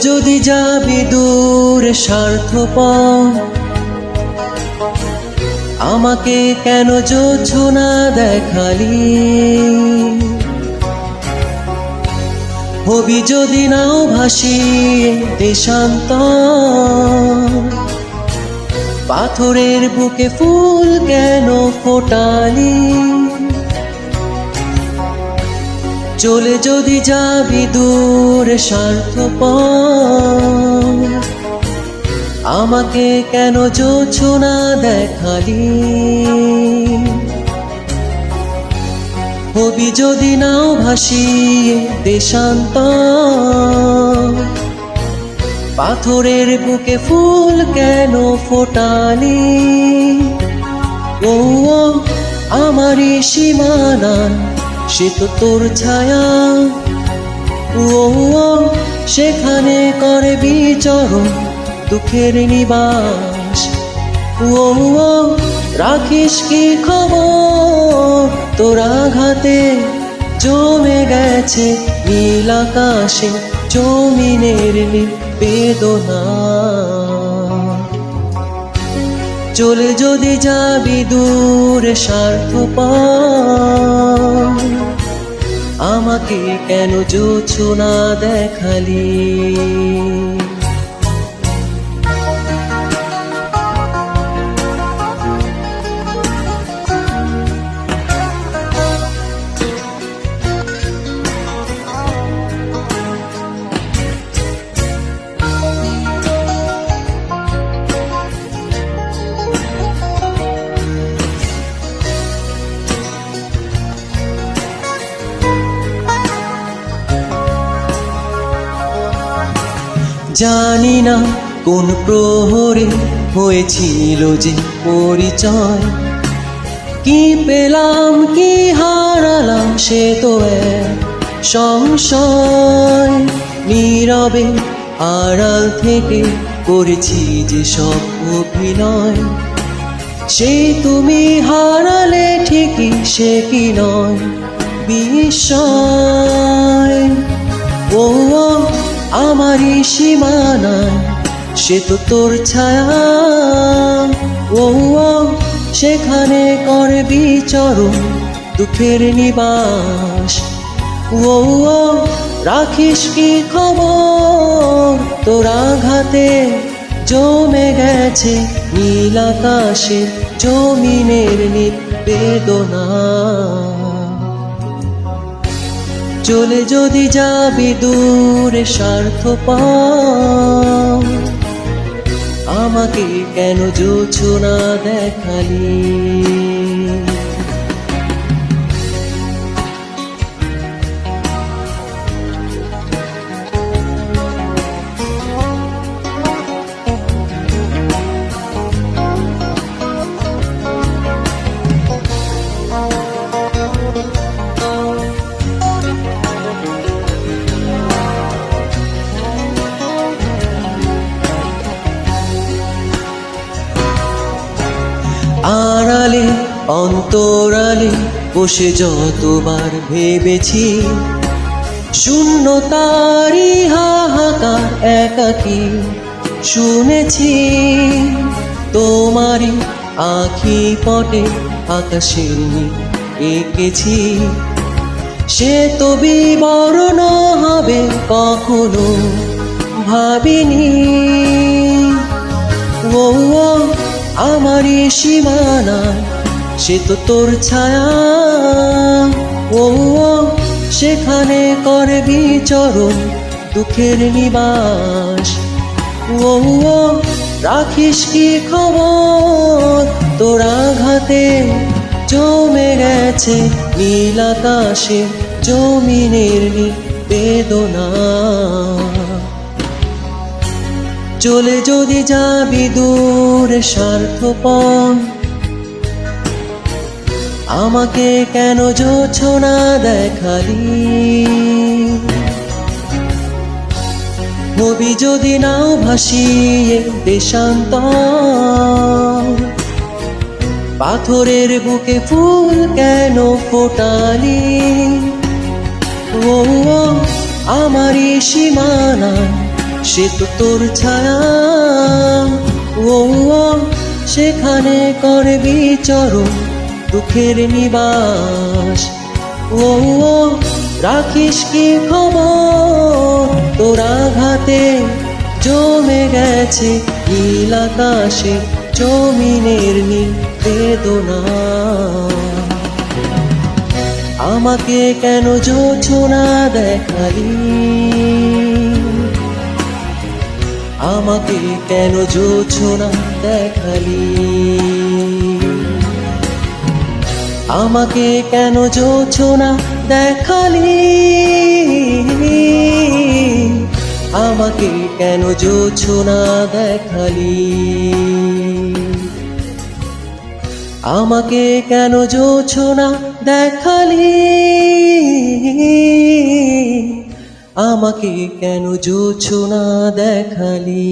যদি যাবি দূরে স্বার্থপর, আমাকে কেন যোছনা দেখালি? হবি যদি নাও ভাসিয়ে দেশান্তর, পাথরের বুকে ফুল কেন ফোটালি? চলে যদি যাবি দূরে স্বার্থপর, আমাকে কেন যোছনা দেখালি? হবি যদি নাও ভাসিয়ে দেশান্তর, পাথরের বুকে ফুল কেন ফোটালি? ও আমারই সীমানা, সে তো তোর ছায়া। ও সেখানে করে বিচরণ দুঃখের নিবাস। ও রাখিস কি খবর, তোর আঘাতে জমে গেছে নীল আকাশে জমিনের বেদনা। চলে যদি যাবি দূরে স্বার্থপর, আমাকে কেন যোছনা দেখালি? জানি না কোন প্রহরে হয়েছিল যে পরিচয়, কি পেলাম কি হারালাম সে তো এক সংশয়। নীরবে আড়াল থেকে করেছি যে সব অভিনয়, সে তুমি হারালে ঠিকই সে কি নয় বিস্ময়। ও আমারই সীমানা, সে তো তোর ছায়া। ও সেখানে করে বিচরণ দুঃখের নিবাস। ও রাখিস কি খবর, তোর আঘাতে জমে গেছে নীল আকাশে জমিনের বেদনা। চলে যদি যাবি দূরে স্বার্থপর, আমাকে কেন যোছনা দেখালি? আড়ালে অন্তরালে বসে যতবার ভেবেছি, শূন্যতারি হাহাকার একাকী শুনেছি। তোমারই আঁখি পটে আকাশের নীল এঁকেছি, সে তো বিবর্ণ হবে কখনো ভাবিনি। ও আমারই সীমানা, সে তো তোর ছায়া। ও সেখানে করে বিচরণ দুঃখের নিবাস। ও রাখিস কি খবর, তোর আঘাতে জমে গেছে নীল আকাশে জমিনের বেদনা। চলে যদি যাবি দূরে স্বার্থপর, আমাকে কেন যোছনা দেখালি? হবি যদি নাও ভাসিয়ে দেশান্তর, পাথরের বুকে ফুল কেন ফোটালি? ও আমারই সীমানা, সে তো তোর ছায়া। ও ও, সেখানে করে বিচরণ দুঃখের নিবাস। ও ও, রাখিস কি খবর, তোর আঘাতে জমে গেছে নীল আকাশে জমিনের নীল বেদনা। আমাকে কেন জোছনা দেখালি, আমাকে কেন জোছনা দেখালি, আমাকে কেন জোছনা দেখালি, আমাকে কেন জোছনা দেখালি, আমাকে কেন জোছনা দেখালি, আমাকে কেন জোছনা দেখালি।